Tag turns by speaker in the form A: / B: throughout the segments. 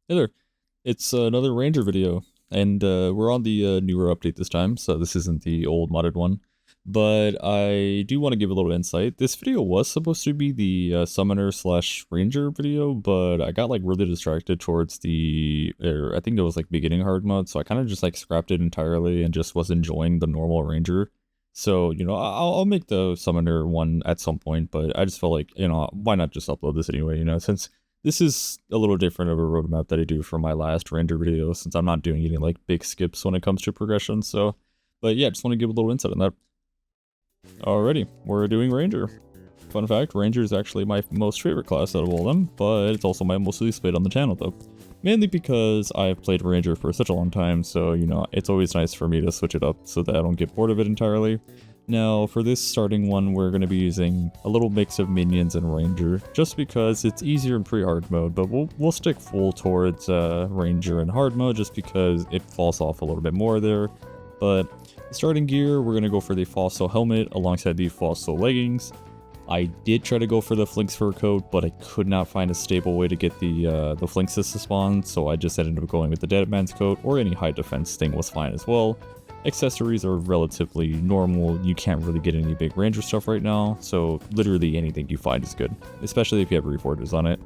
A: Hey there, it's another Ranger video, and we're on the newer update this time, so this isn't the old modded one. But I do want to give a little insight. This video was supposed to be the Summoner slash Ranger video, but I got like really distracted towards I think it was like beginning hard mode, so I kind of just like scrapped it entirely and just was enjoying the normal Ranger. So, I'll make the Summoner one at some point, but I just felt like, why not just upload this anyway, since this is a little different of a roadmap that I do for my last render video since I'm not doing any like big skips when it comes to progression. So, but yeah, just want to give a little insight on that. Alrighty, we're doing Ranger. Fun fact, Ranger is actually my most favorite class out of all of them, but it's also my most least played on the channel though. Mainly because I've played Ranger for such a long time, so it's always nice for me to switch it up so that I don't get bored of it entirely. Now, for this starting one, we're going to be using a little mix of minions and ranger, just because it's easier in pre-hard mode, but we'll stick full towards ranger and hard mode just because it falls off a little bit more there. But starting gear, we're going to go for the fossil helmet alongside the fossil leggings. I did try to go for the Flinks fur coat, but I could not find a stable way to get the Flinkses to spawn, so I just ended up going with the Dead Man's coat, or any high defense thing was fine as well. Accessories are relatively normal, you can't really get any big ranger stuff right now, so literally anything you find is good, especially if you have reforgers on it.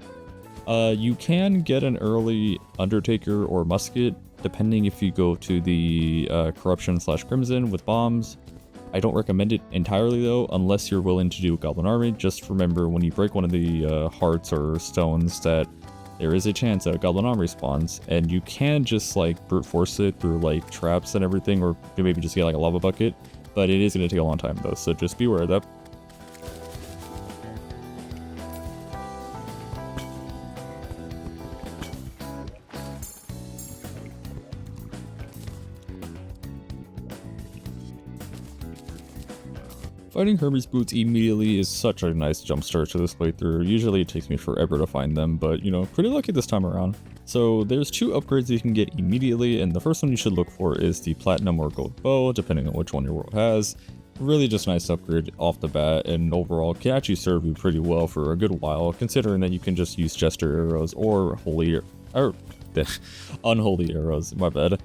A: You can get an early Undertaker or Musket, depending if you go to the Corruption slash Crimson with bombs. I don't recommend it entirely though, unless you're willing to do Goblin Army. Just remember when you break one of the hearts or stones that there is a chance that a Goblin Army spawns, and you can just like brute force it through like traps and everything, or maybe just get like a lava bucket, but it is going to take a long time though, so just be aware of that. Finding Hermes boots immediately is such a nice jumpstart to this playthrough. Usually it takes me forever to find them, but pretty lucky this time around. So there's two upgrades you can get immediately, and the first one you should look for is the platinum or gold bow, depending on which one your world has. Really just nice upgrade off the bat, and overall can actually serve you pretty well for a good while, considering that you can just use Jester arrows or unholy arrows, my bad.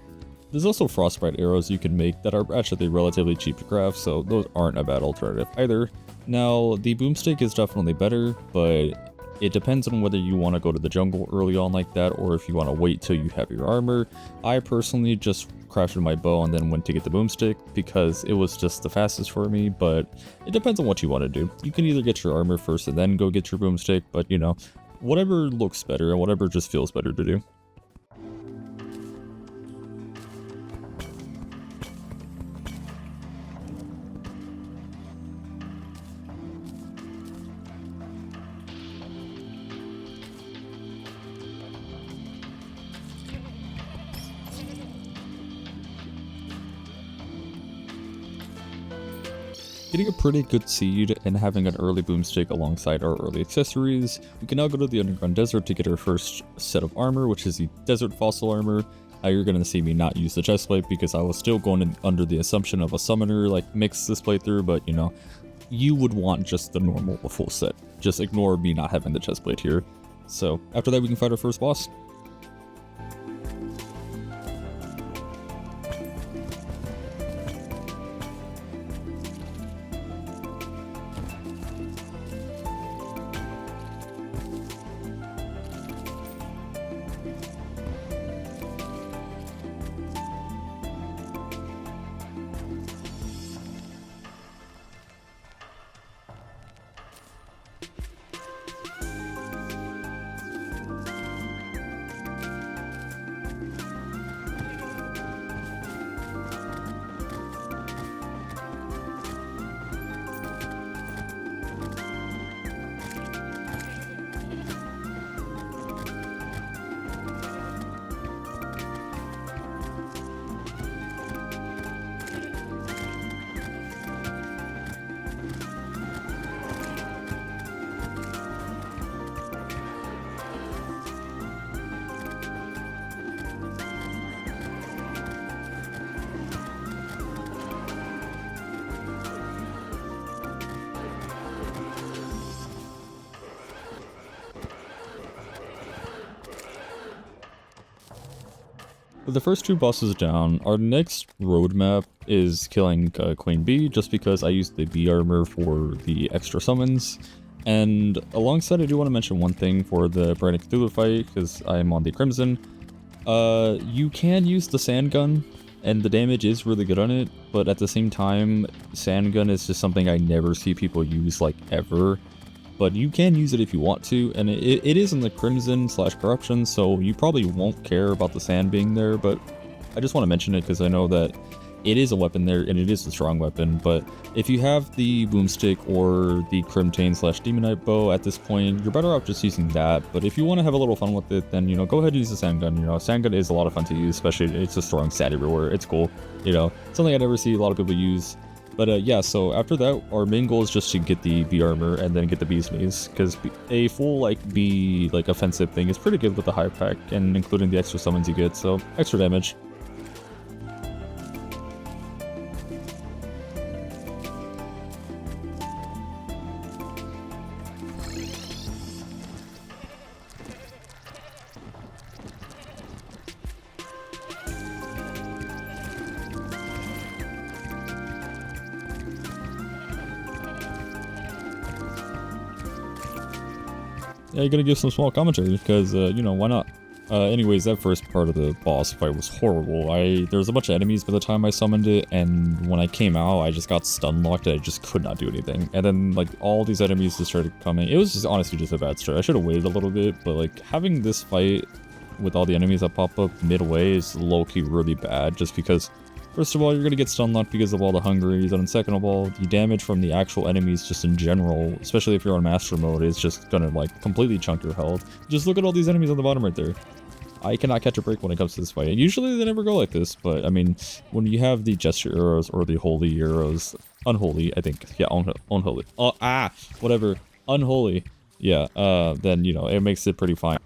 A: There's also frostbite arrows you can make that are actually relatively cheap to craft, so those aren't a bad alternative either. Now, the boomstick is definitely better, but it depends on whether you want to go to the jungle early on like that, or if you want to wait till you have your armor. I personally just crafted my bow and then went to get the boomstick because it was just the fastest for me, but it depends on what you want to do. You can either get your armor first and then go get your boomstick, but whatever looks better and whatever just feels better to do. Getting a pretty good seed and having an early boomstick alongside our early accessories, we can now go to the underground desert to get our first set of armor, which is the desert fossil armor. Now you're going to see me not use the chestplate because I was still going under the assumption of a summoner like mix this playthrough, but you would want just the normal full set. Just ignore me not having the chestplate here. So after that we can fight our first boss. With the first two bosses down, our next roadmap is killing Queen Bee, just because I used the Bee armor for the extra summons. And alongside, I do want to mention one thing for the Bright Cthulhu fight, because I am on the Crimson. You can use the sand gun, and the damage is really good on it, but at the same time, sand gun is just something I never see people use, like, ever. But you can use it if you want to, and it is in the Crimson / Corruption, so you probably won't care about the sand being there, but I just want to mention it because I know that it is a weapon there, and it is a strong weapon. But if you have the Boomstick or the Crimtane / Demonite bow at this point, you're better off just using that. But if you want to have a little fun with it, then, you know, go ahead and use the sand gun. You know, sand gun is a lot of fun to use, especially it's a strong stat everywhere. It's cool, you know, something I never see a lot of people use. But yeah, so after that, our main goal is just to get the Bee armor and then get the Bee's Knees, because a full like Bee like offensive thing is pretty good with the high pack and including the extra summons you get, so extra damage. Yeah, you're gonna give some small commentary because, you know, why not? Anyways, that first part of the boss fight was horrible. There was a bunch of enemies by the time I summoned it, and when I came out, I just got stun locked and I just could not do anything. And then, like, all these enemies just started coming. It was just honestly just a bad start. I should have waited a little bit, but, like, having this fight with all the enemies that pop up midway is low-key really bad, just because first of all, you're going to get stun locked because of all the hungries, and then second of all, the damage from the actual enemies just in general, especially if you're on master mode, is just going to like completely chunk your health. Just look at all these enemies on the bottom right there. I cannot catch a break when it comes to this fight, and usually they never go like this, but I mean, when you have the gesture arrows or the holy arrows, unholy, I think, yeah, unholy, whatever, unholy, yeah, then, you know, it makes it pretty fine.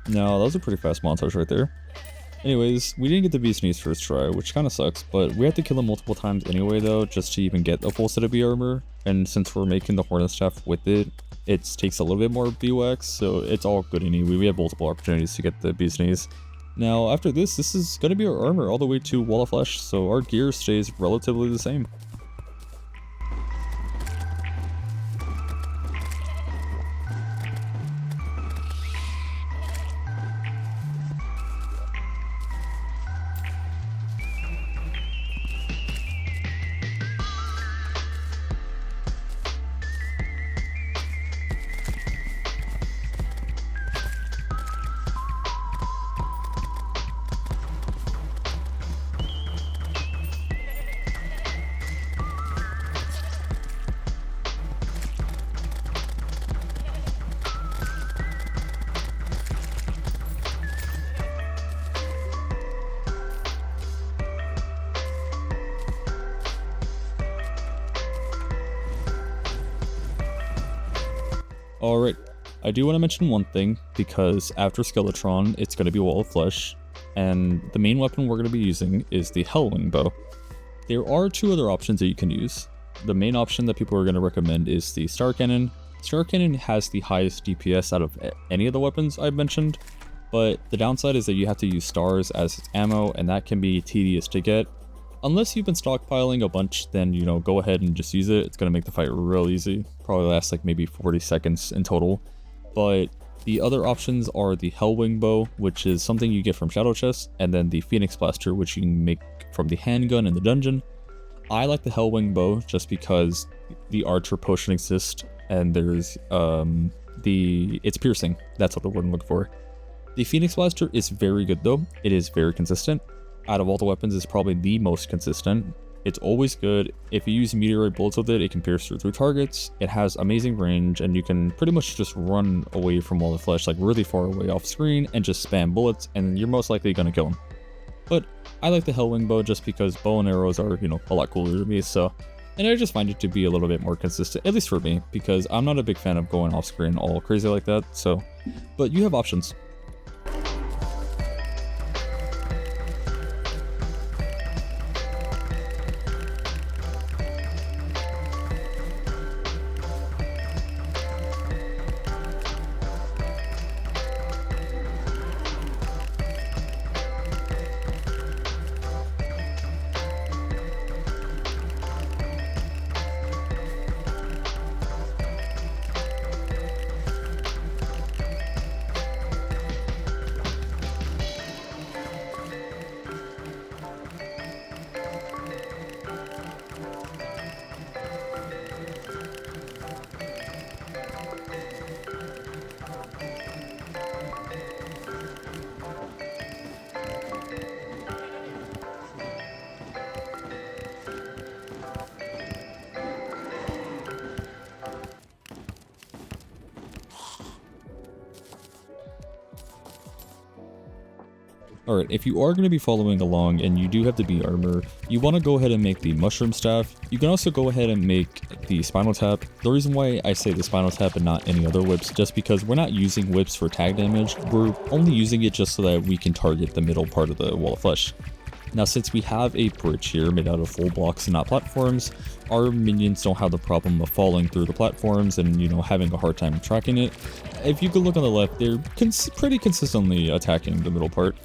A: No, that was a pretty fast montage right there. Anyways, we didn't get the Beast Knees first try, which kind of sucks, but we had to kill him multiple times anyway though, just to even get a full set of Bee armor, and since we're making the Hornet Staff with it, it takes a little bit more Bee wax, so it's all good anyway. We have multiple opportunities to get the Beast Knees. Now, after this is going to be our armor all the way to Wall of Flesh, so our gear stays relatively the same. Alright, I do want to mention one thing, because after Skeletron, it's going to be Wall of Flesh, and the main weapon we're going to be using is the Hellwing Bow. There are two other options that you can use. the main option that people are going to recommend is the Star Cannon. Star Cannon has the highest DPS out of any of the weapons I've mentioned, but the downside is that you have to use stars as its ammo, and that can be tedious to get. Unless you've been stockpiling a bunch, then, you know, go ahead and just use it. It's going to make the fight real easy. Probably lasts like maybe 40 seconds in total. But the other options are the Hellwing Bow, which is something you get from Shadow Chest, and then the Phoenix Blaster, which you can make from the handgun in the dungeon. I like the Hellwing Bow just because the Archer potion exists, and there's it's piercing. That's what the word I'm looking for. The Phoenix Blaster is very good though. It is very consistent. Out of all the weapons, it's probably the most consistent. It's always good. If you use meteorite bullets with it, it can pierce through targets. It has amazing range, and you can pretty much just run away from all the flesh, like really far away off screen, and just spam bullets, and you're most likely gonna kill them. But I like the Hellwing Bow just because bow and arrows are, you know, a lot cooler to me, so. And I just find it to be a little bit more consistent, at least for me, because I'm not a big fan of going off screen all crazy like that, so. But you have options. Alright, if you are going to be following along and you do have the B armor, you want to go ahead and make the mushroom staff. You can also go ahead and make the spinal tap. The reason why I say the spinal tap and not any other whips, just because we're not using whips for tag damage, we're only using it just so that we can target the middle part of the wall of flesh. Now, since we have a bridge here made out of full blocks and not platforms, our minions don't have the problem of falling through the platforms and, you know, having a hard time tracking it. If you could look on the left, they're pretty consistently attacking the middle part.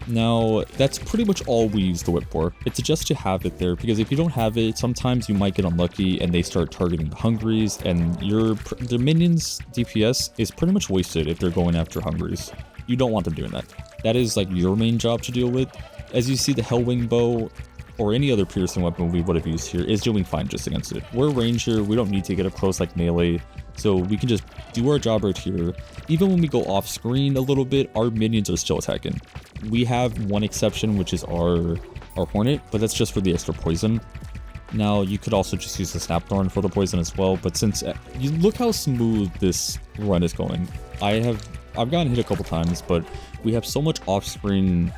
A: Now, that's pretty much all we use the whip for. It's just to have it there, because if you don't have it, sometimes you might get unlucky and they start targeting the hungries, and the minions' DPS is pretty much wasted if they're going after hungries. You don't want them doing that. That is like your main job to deal with. As you see, the Hellwing Bow or any other piercing weapon we would have used here is doing fine just against it. We're a ranger, we don't need to get up close like melee, so we can just do our job right here. Even when we go off screen a little bit, our minions are still attacking. We have one exception, which is our Hornet, but that's just for the extra poison. Now, you could also just use the Snapthorn for the poison as well, but since you look how smooth this run is going. I've gotten hit a couple times, but we have so much off-screen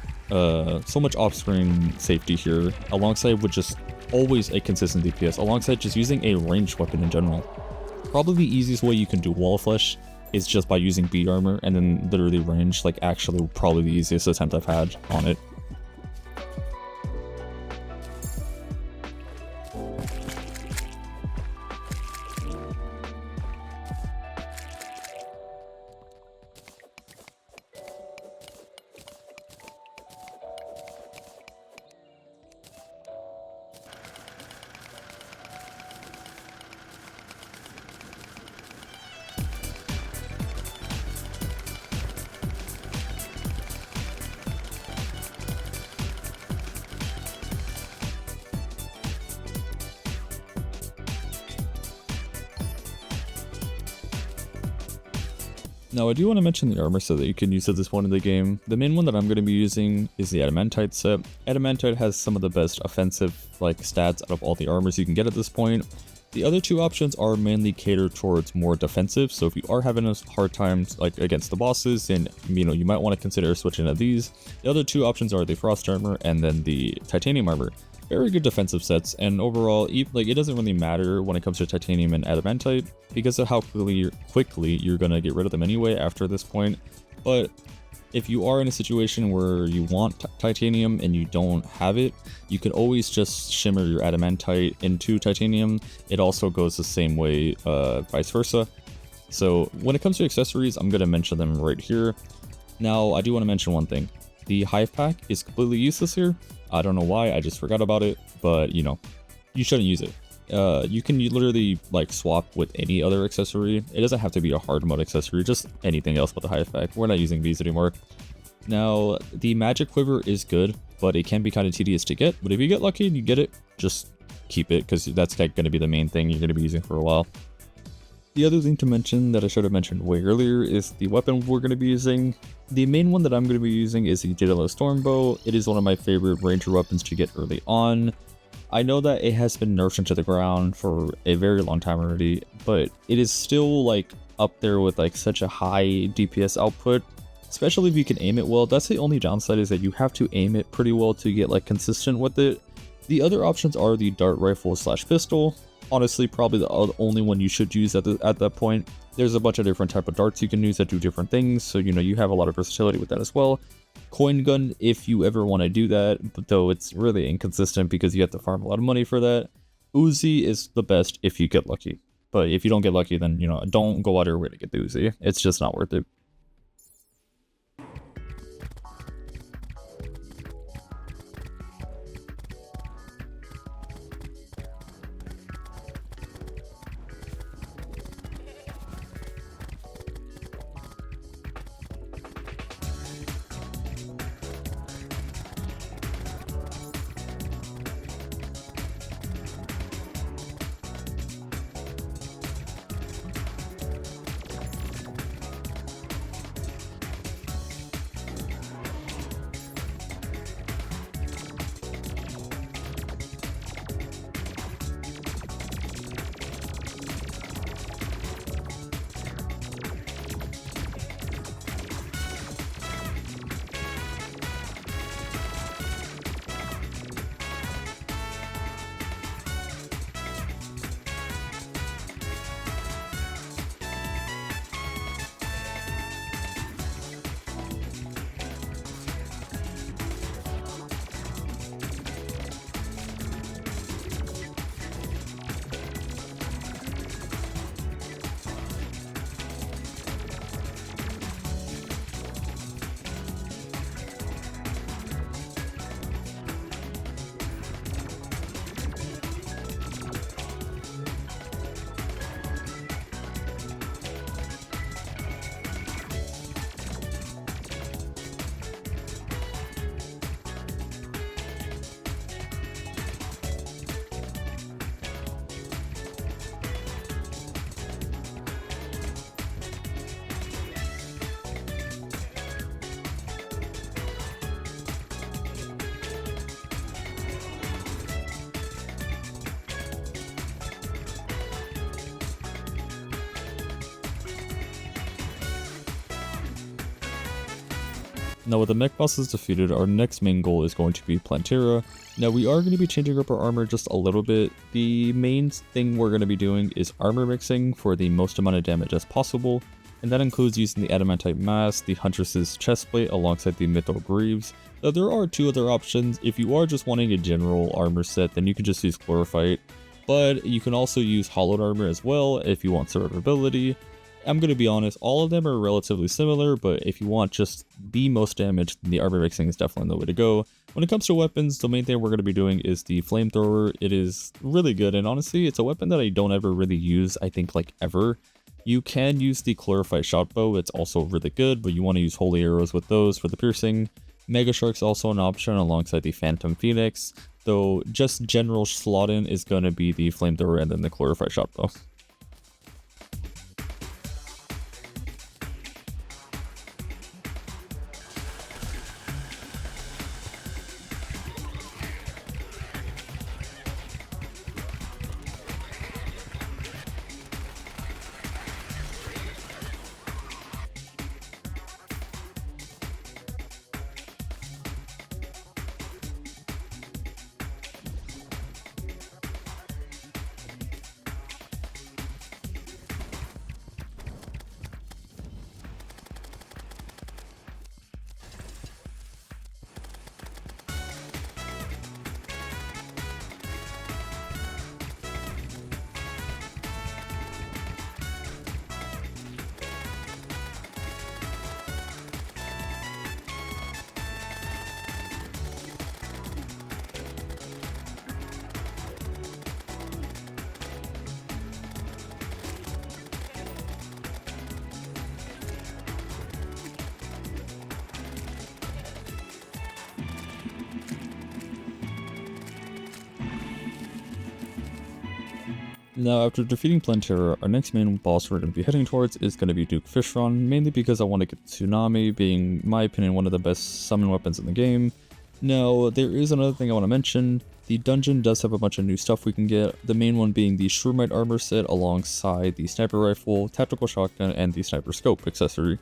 A: safety here, alongside with just always a consistent DPS, alongside just using a ranged weapon in general. Probably the easiest way you can do wall of flesh is just by using bead armor and then literally range, like actually probably the easiest attempt I've had on it. Now, I do want to mention the armor set that you can use at this point in the game. The main one that I'm going to be using is the Adamantite set. Adamantite has some of the best offensive stats out of all the armors you can get at this point. The other two options are mainly catered towards more defensive, so if you are having a hard time against the bosses, then you might want to consider switching to these. The other two options are the Frost armor and then the Titanium armor. Very good defensive sets, and overall, it doesn't really matter when it comes to Titanium and Adamantite because of how quickly you're gonna get rid of them anyway after this point. But If you are in a situation where you want titanium and you don't have it, you can always just shimmer your adamantite into titanium. It also goes the same way, vice versa. So when it comes to accessories, I'm going to mention them right here. Now, I do want to mention one thing. The hive pack is completely useless here. I don't know why, I just forgot about it, but you know, you shouldn't use it. You can literally like swap with any other accessory. It doesn't have to be a hard mode accessory, just anything else but the hive pack. We're not using these anymore. Now, the magic quiver is good, but it can be kind of tedious to get. But if you get lucky and you get it, just keep it, because that's going to be the main thing you're going to be using for a while. The other thing to mention that I should have mentioned way earlier is the weapon we're going to be using. The main one that I'm going to be using is the Daedalus Stormbow. It is one of my favorite ranger weapons to get early on. I know that it has been nerfed into the ground for a very long time already, but it is still like up there with like such a high DPS output, especially if you can aim it well. That's the only downside, is that you have to aim it pretty well to get like consistent with it. The other options are the dart rifle / pistol. Honestly, probably the only one you should use at that point. There's a bunch of different type of darts you can use that do different things, so you know you have a lot of versatility with that as well. Coin gun, if you ever want to do that, but though it's really inconsistent because you have to farm a lot of money for that. Uzi is the best if you get lucky, but if you don't get lucky, then you know, don't go out of your way to get the Uzi. It's just not worth it. Now with the mech bosses defeated, our next main goal is going to be Plantera. Now we are going to be changing up our armor just a little bit. The main thing we're going to be doing is armor mixing for the most amount of damage as possible, and that includes using the Adamantite Mask, the Huntress's Chestplate alongside the Mythril Greaves. Now there are two other options. If you are just wanting a general armor set, then you can just use Chlorophyte, but you can also use Hollowed Armor as well if you want survivability. I'm going to be honest, all of them are relatively similar, but if you want just the most damage, then the armor mixing is definitely the way to go. When it comes to weapons, the main thing we're going to be doing is the flamethrower. It is really good, and honestly, it's a weapon that I don't ever really use, I think like ever. You can use the Chlorophyte shot bow, it's also really good, but you want to use holy arrows with those for the piercing. Mega Shark's also an option alongside the Phantom Phoenix, though just general slot-in is going to be the flamethrower and then the Chlorophyte shot bow. Now, after defeating Plantera, our next main boss we're going to be heading towards is going to be Duke Fishron, mainly because I want to get Tsunami, being, in my opinion, one of the best summon weapons in the game. Now, there is another thing I want to mention. The dungeon does have a bunch of new stuff we can get, the main one being the Shrewmite armor set alongside the sniper rifle, tactical shotgun, and the sniper scope accessory.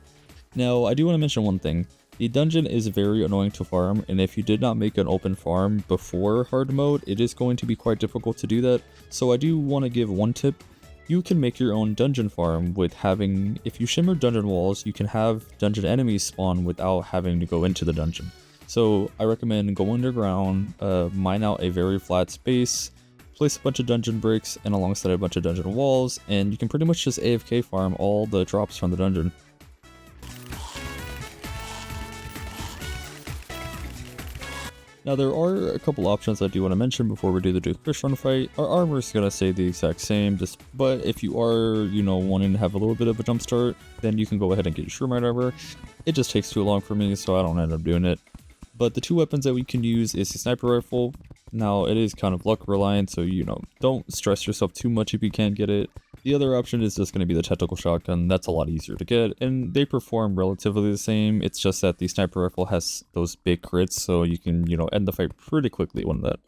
A: Now, I do want to mention one thing. The dungeon is very annoying to farm, and if you did not make an open farm before hard mode, it is going to be quite difficult to do that. So I do want to give one tip. You can make your own dungeon farm with having, if you shimmer dungeon walls, you can have dungeon enemies spawn without having to go into the dungeon. So I recommend go underground, mine out a very flat space, place a bunch of dungeon bricks and alongside a bunch of dungeon walls, and you can pretty much just AFK farm all the drops from the dungeon. Now there are a couple options I do want to mention before we do the Duke Fishron fight. Our armor is going to stay the exact same, but if you are, wanting to have a little bit of a jump start, then you can go ahead and get Shrewmite armor. It just takes too long for me, so I don't end up doing it. But the two weapons that we can use is the sniper rifle. Now it is kind of luck reliant, so don't stress yourself too much if you can't get it. The other option is just going to be the tactical shotgun. That's a lot easier to get, and they perform relatively the same. It's just that the sniper rifle has those big crits, so you can, end the fight pretty quickly with that.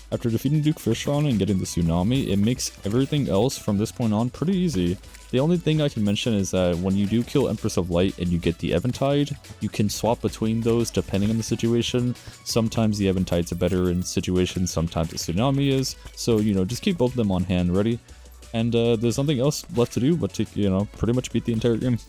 A: After defeating Duke Fishron and getting the Tsunami, it makes everything else from this point on pretty easy. The only thing I can mention is that when you do kill Empress of Light and you get the Eventide, you can swap between those depending on the situation. Sometimes the Eventide's better in situations, sometimes the Tsunami is, so just keep both of them on hand ready. And there's nothing else left to do but to, pretty much beat the entire game.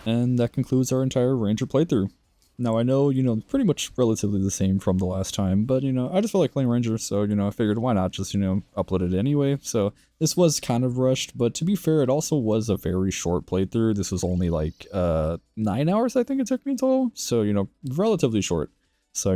A: And that concludes our entire Ranger playthrough. Now I know, pretty much relatively the same from the last time, but, I just felt like playing Ranger, so, I figured why not just, upload it anyway. So this was kind of rushed, but to be fair, it also was a very short playthrough. This was only like 9 hours, I think it took me total. So, relatively short. So,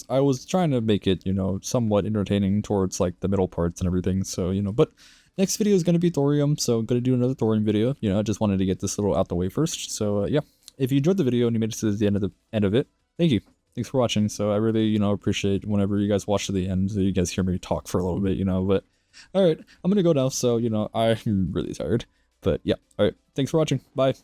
A: I was trying to make it, somewhat entertaining towards like the middle parts and everything. So, but next video is going to be thorium, so I'm going to do another thorium video. I just wanted to get this little out the way first. So, yeah. If you enjoyed the video and you made it to the end of it, thank you. Thanks for watching. So I really, appreciate whenever you guys watch to the end, so you guys hear me talk for a little bit, but all right, I'm going to go now. So, I'm really tired, but yeah. All right. Thanks for watching. Bye.